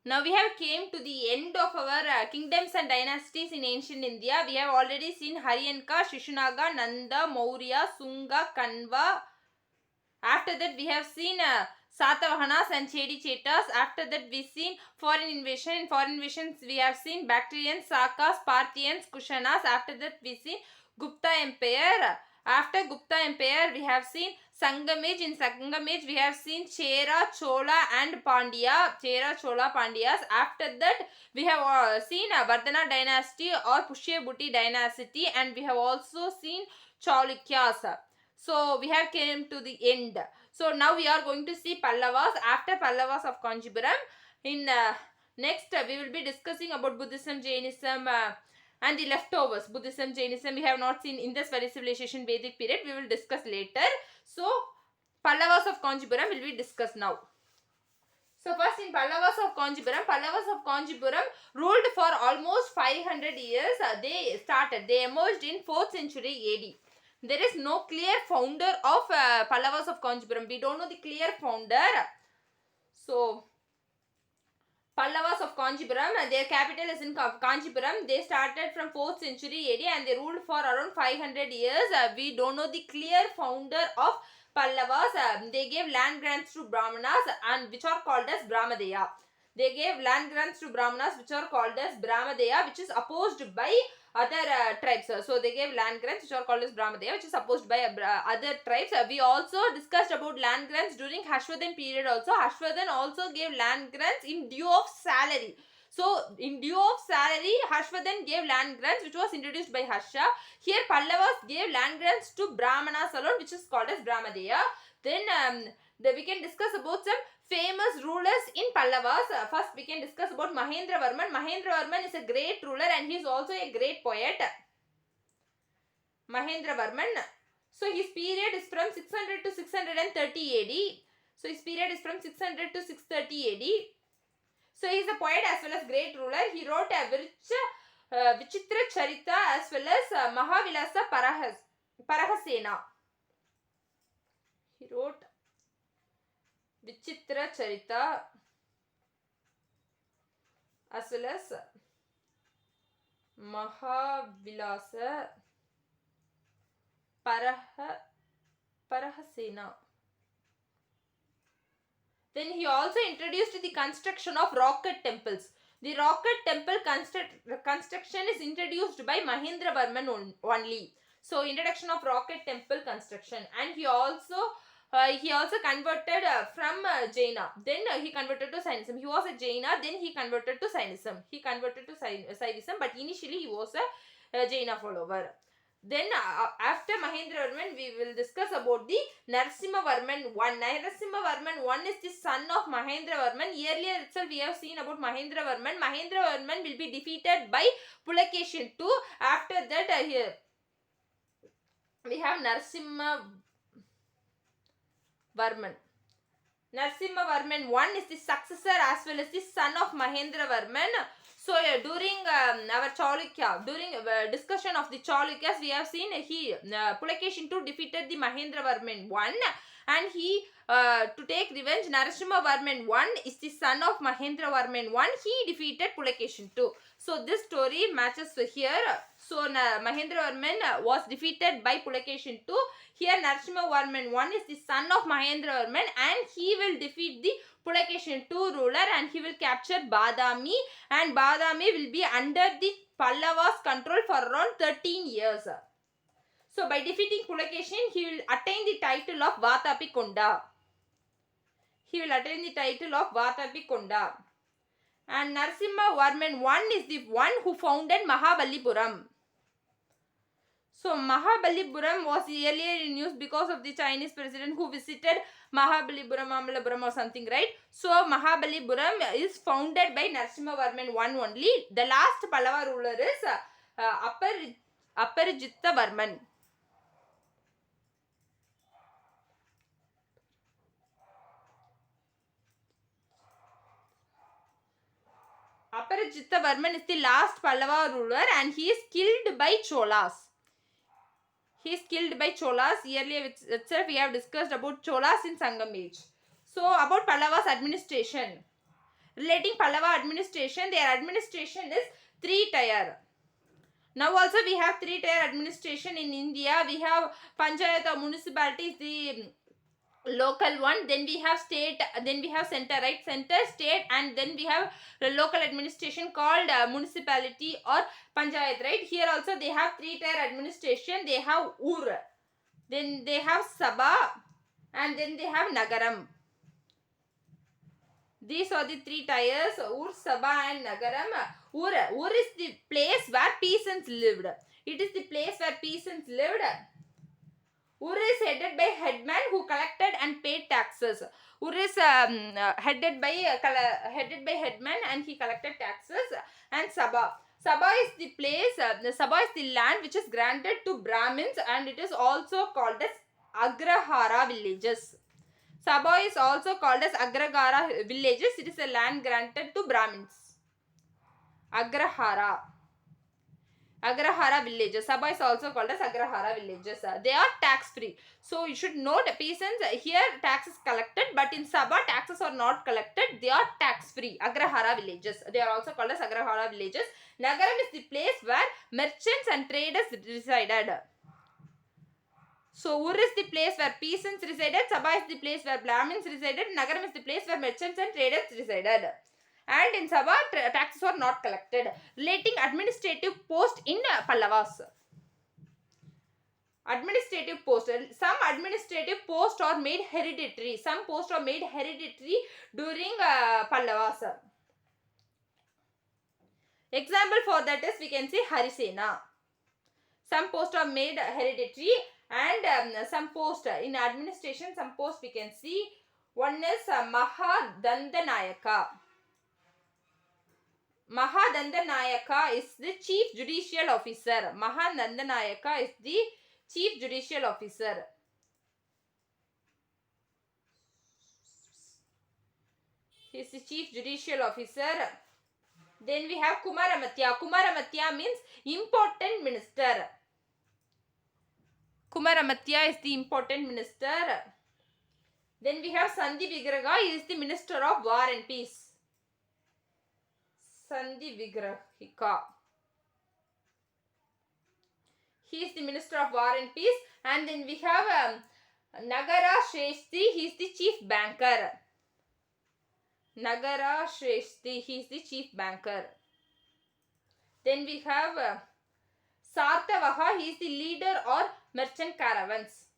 Now we have came to the end of our kingdoms and dynasties in ancient India. We have already seen Haryanka, Shishunaga, Nanda, Maurya, Sunga, Kanva. After that we have seen Satavahanas and Chedi Chetas. After that we seen foreign invasion. In foreign invasions we have seen Bactrians, Sakas, Parthians, Kushanas. After that we seen Gupta Empire. After Gupta Empire we have seen Sangamage. In Sangamage we have seen Chera, Chola and Pandya. Chera, Chola, Pandyas. After that we have seen Vardhana dynasty or Pushyabhuti dynasty, and we have also seen Chalukyas. So we have came to the end. So now we are going to see Pallavas. After Pallavas of Kanchipuram, in next we will be discussing about Buddhism, Jainism, and the leftovers. Buddhism, Jainism we have not seen in this very civilization Vedic period. We will discuss later. So Pallavas of Kanchipuram will be discussed now. So first in Pallavas of Kanchipuram ruled for almost 500 years. They emerged in 4th century AD. There is no clear founder of Pallavas of Kanchipuram. We don't know the clear founder. So Pallavas of Kanchipuram, their capital is in Kanchipuram. They started from 4th century AD and they ruled for around 500 years. We don't know the clear founder of Pallavas. They gave land grants to Brahmanas and which are called as Brahmadeya. They gave land grants to Brahmanas which are called as Brahmadeya, which is opposed by other tribes. So they gave land grants which are called as Brahmadeya, which is opposed by other tribes. We also discussed about land grants during Harshvardhan period also. Harshvardhan also gave land grants in due of salary. So in due of salary, Harshvardhan gave land grants which was introduced by Harsha. Here Pallavas gave land grants to Brahmanas alone, which is called as Brahmadeya. Then we can discuss about some famous rulers in Pallavas. First we can discuss about Mahendravarman. Mahendravarman is a great ruler and he is also a great poet. Mahendravarman. So his period is from 600 to 630 AD. So his period is from 600 to 630 AD. So he is a poet as well as great ruler. He wrote a Vichitra Charita as well as Mahavilasa Parahasena. He wrote Vichitra Charita as well as Mahavilasa Parahasena. Then he also introduced the construction of rocket temples. The rocket temple construction is introduced by Mahendravarman only. So introduction of rocket temple construction, and he also converted from Jaina. Then he converted to Sainism. He was a Jaina. Then he converted to Sainism. Sainism, but initially he was a Jaina follower. Then after Mahendravarman, we will discuss about the Narasimhavarman I. Narasimhavarman I is the son of Mahendravarman. Earlier itself we have seen about Mahendravarman. Mahendravarman will be defeated by Pulakeshin II. After that here we have Narasimhavarman. Narasimhavarman I is the successor as well as the son of Mahendravarman. So during our Chalukya, during discussion of the Chalukyas, we have seen Pulakeshin II defeated the Mahendravarman I, and he to take revenge, Narasimhavarman I is the son of Mahendravarman I. He defeated Pulakeshin II. So this story matches here. So Mahendravarman was defeated by Pulakeshin II. Here Narasimhavarman I is the son of Mahendravarman and he will defeat the Pulakeshin II ruler and he will capture Badami, and Badami will be under the Pallavas control for around 13 years. So by defeating Pulakeshin, he will attain the title of Vatapikonda. And Narasimhavarman I is the one who founded Mahabalipuram. So Mahabalipuram was earlier in use because of the Chinese president who visited Mahabalipuram or something, right? So Mahabalipuram is founded by Narasimhavarman I only. The last Pallava ruler is Aparajittavarman. Aparajittavarman is the last Pallava ruler and he is killed by Cholas. Earlier itself we have discussed about Cholas in Sangam age. So about Pallavas administration. Relating Pallava administration, their administration is 3-tier. Now also we have 3-tier administration in India. We have Panchayat or municipality, the local one, then we have state, then we have center, right? Center, state, and then we have the local administration called municipality or panchayat, right? Here also they have 3-tier administration. They have ur, then they have sabha, and then they have nagaram. These are the 3 tiers: ur, sabha, and nagaram. Ur is the place where peasants lived. It is the place where peasants lived. Ur is headed by headman who collected and paid taxes. Ur is headed by headman and he collected taxes. And Sabha. Sabha is the place, Sabha is the land which is granted to Brahmins, and it is also called as Agrahara villages. Sabha is also called as Agrahara villages. It is a land granted to Brahmins. Agrahara villages. Sabha is also called as Agrahara villages. They are tax free. So you should note, peasants, here tax is collected, but in Sabha taxes are not collected. They are tax free. Agrahara villages. They are also called as Agrahara villages. Nagaram is the place where merchants and traders resided. So Ur is the place where peasants resided. Sabha is the place where Brahmins resided. Nagaram is the place where merchants and traders resided. And in Sabha, taxes were not collected. Relating administrative post in Pallavas. Administrative post. Some administrative posts are made hereditary. Some posts are made hereditary during Pallavas. Example for that is, we can see Harisena. Some posts are made hereditary, and some posts in administration, some posts we can see. One is Mahadandanayaka. Mahadandanayaka is the chief judicial officer. Mahadandanayaka is the chief judicial officer. He is the chief judicial officer. Then we have Kumaramatya. Kumaramatya means important minister. Kumaramatya is the important minister. Then we have Sandhi Vigraha. He is the minister of war and peace. Sandhi Vigrahika. He is the minister of war and peace. And then we have Nagara Shreshti. He is the chief banker. Nagara Shreshti. He is the chief banker. Then we have Sartavaha. He is the leader or merchant caravans.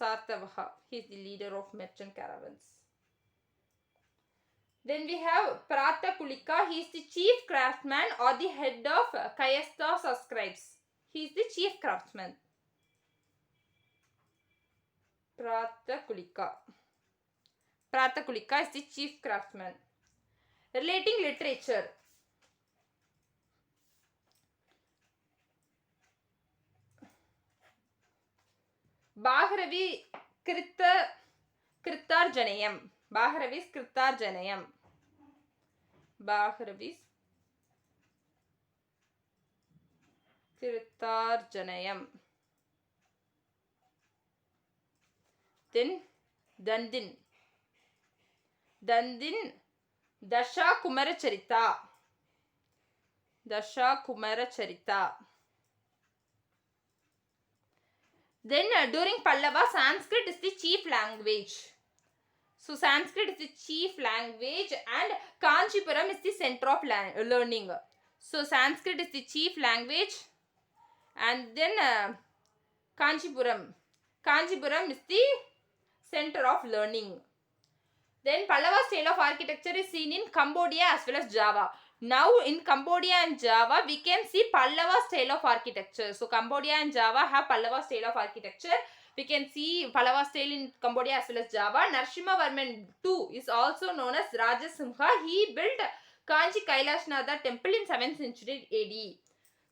Sartavaha. He is the leader of merchant caravans. Then we have Pratakulika. He is the chief craftsman or the head of Kayasthas or scribes. He is the chief craftsman. Pratakulika. Pratakulika is the chief craftsman. Relating literature. Bahravi Kritarjanayam. Bahravi's Kritarjanayam. Bahravi's Kritarjanayam. Then Dandin. Dandin Dasha Kumaracharita. Dasha Kumaracharita. Then during Pallava, Sanskrit is the chief language. So Sanskrit is the chief language and Kanchipuram is the center of learning. So Sanskrit is the chief language and then Kanchipuram. Kanchipuram is the center of learning. Then Pallava style of architecture is seen in Cambodia as well as Java. Now in Cambodia and Java we can see Pallava style of architecture. So Cambodia and Java have Pallava style of architecture. We can see Pallava style in Cambodia as well as Java. Narasimhavarman II is also known as Rajasimha. He built Kanchi Kailashnath temple in 7th century AD.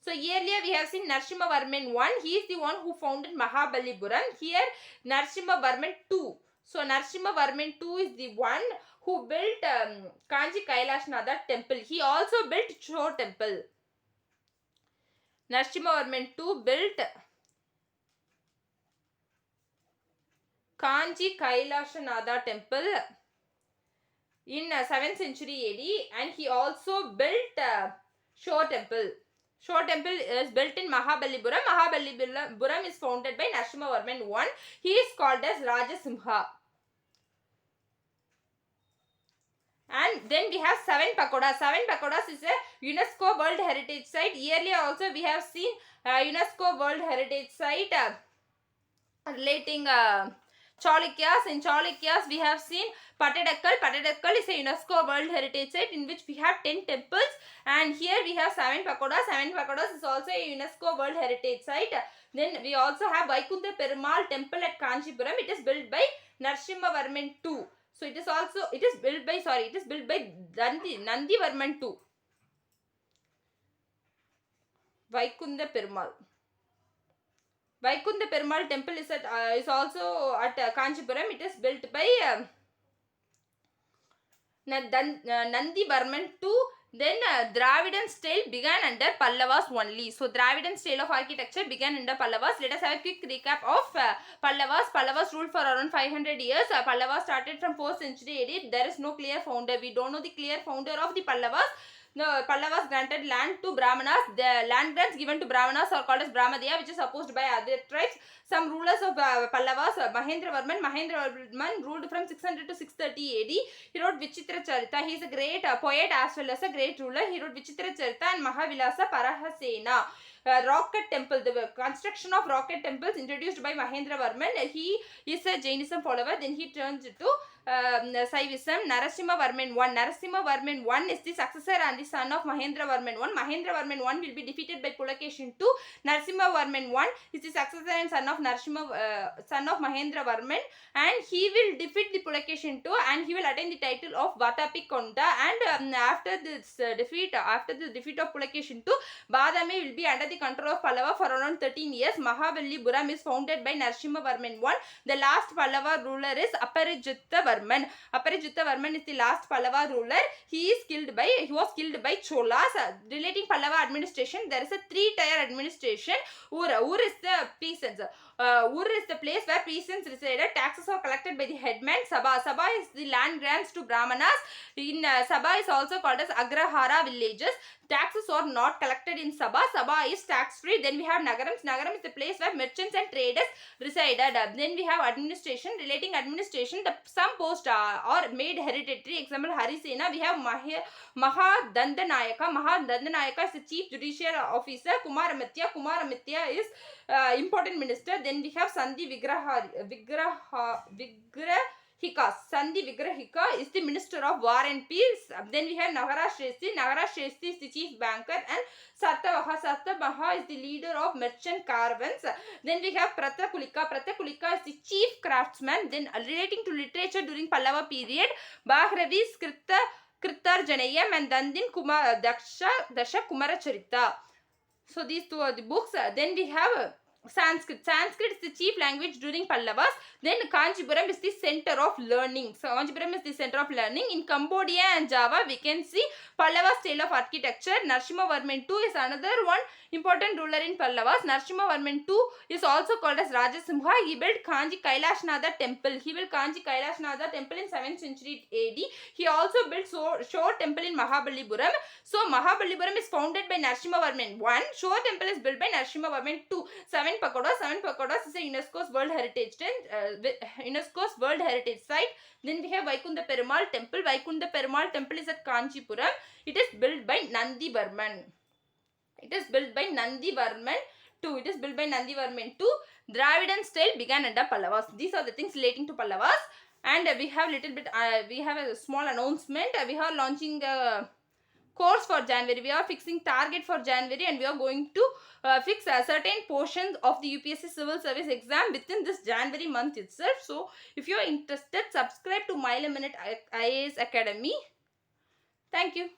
So earlier we have seen Narasimhavarman I. He is the one who founded Mahabalipuram. Here Narasimhavarman II. So Narasimhavarman II is the one who built Kanchi Kailashnath temple. He also built Cho temple. Narasimhavarman II built Kanchi Kailashnath temple. in 7th century AD, and he also built Shore Temple. Shore Temple is built in Mahabalipuram. Mahabalipuram is founded by Narasimhavarman I. He is called as Rajasimha. And then we have 7 pagodas. 7 pagodas is a UNESCO World Heritage Site. Yearly also we have seen UNESCO World Heritage Site relating Chalukyas. In Chalukyas we have seen Patadakkal. Patadakkal is a UNESCO World Heritage Site in which we have 10 temples, and here we have 7 pagodas. 7 pagodas is also a UNESCO World Heritage Site. Then we also have Vaikunta Perumal Temple at Kanchipuram. It is built by Narasimhavarman II. So it is built by Nandivarman II. Vaikunta Perumal. Vaikunta Perumal temple is also at Kanchipuram. It is built by Nandivarman II. Then Dravidian style began under Pallavas only. So Dravidian style of architecture began under Pallavas. Let us have a quick recap of Pallavas. Pallavas ruled for around 500 years. Pallavas started from 4th century AD. There is no clear founder. We don't know the clear founder of the Pallavas. The Pallavas granted land to Brahmanas. The land grants given to Brahmanas are called as Brahmadaya, which is opposed by other tribes. Some rulers of Pallavas, Mahendravarman ruled from 600 to 630 AD. He wrote Vichitra Charita. He is a great poet as well as a great ruler. He wrote Vichitra Charita and Mahavilasa Parahasena. Rocket temple, the construction of rocket temples introduced by Mahendravarman. He is a Jainism follower. Then he turns to Saivism. Narasimhavarman I is the successor and the son of Mahendravarman I. Mahendravarman I will be defeated by Pulakeshin II. Narasimhavarman I is the successor and son of Mahendravarman, and he will defeat the Pulakeshin II, and he will attain the title of Vatapikonda. And after the defeat of Pulakeshin II, Badami will be under the control of Pallava for around 13 years. Mahabalipuram is founded by Narasimhavarman I. The last Pallava ruler is Aparajithavarman. Aparajithavarman is the last Pallava ruler. He was killed by Cholas. Relating Pallava administration, there is a 3-tier administration. Ur is the peasants. Ur is the place where peasants resided. Taxes are collected by the headman. Sabha is the land grants to Brahmanas. In Sabha is also called as Agrahara villages. Taxes are not collected in Sabha. Sabha is tax free. Then we have Nagarams. Nagaram is the place where merchants and traders resided. Then we have administration. Relating administration, some posts are made hereditary. Example, Harisena. We have Mahadandanayaka. Mahadandanayaka is the chief judicial officer. Kumaramitya is important minister. Then we have Sandhi Vigrahika. Sandhi Vigrahika is the Minister of War and Peace. Then we have Nagara Shrestri. Nagara Shrestri is the chief banker, and Satavaha is the leader of merchant caravans. Then we have Pratakulika. Pratakulika is the chief craftsman. Then relating to literature during Pallava period, Bahravi's Kritarjanayam and Dandin Dasha Kumaracharita. So these two are the books. Then we have Sanskrit. Sanskrit is the chief language during Pallavas. Then Kanchipuram is the center of learning. So Kanchipuram is the center of learning. In Cambodia and Java, we can see Pallava style of architecture. Narasimhavarman II is another one important ruler in Pallavas. Narasimhavarman II is also called as Rajasimha. He built Kanchi Kailashanatha temple. He built Kanchi Kailashanatha temple in 7th century AD. He also built Shore temple in Mahabalipuram. So Mahabalipuram is founded by Narasimhavarman I. Shore temple is built by Narasimhavarman II. 7 pagodas is a UNESCO's World Heritage Site. Then we have Vaikunta Perumal temple. Vaikunta Perumal temple is at Kanchipuram. It is built by Nandivarman. II. It is built by Nandivarman II. Dravidian style began under Pallavas. These are the things relating to Pallavas. And we have a small announcement. We are launching a course for January. We are fixing target for January, and we are going to fix certain portions of the UPSC Civil Service exam within this January month itself. So if you are interested, subscribe to Mile a Minute IAS Academy. Thank you.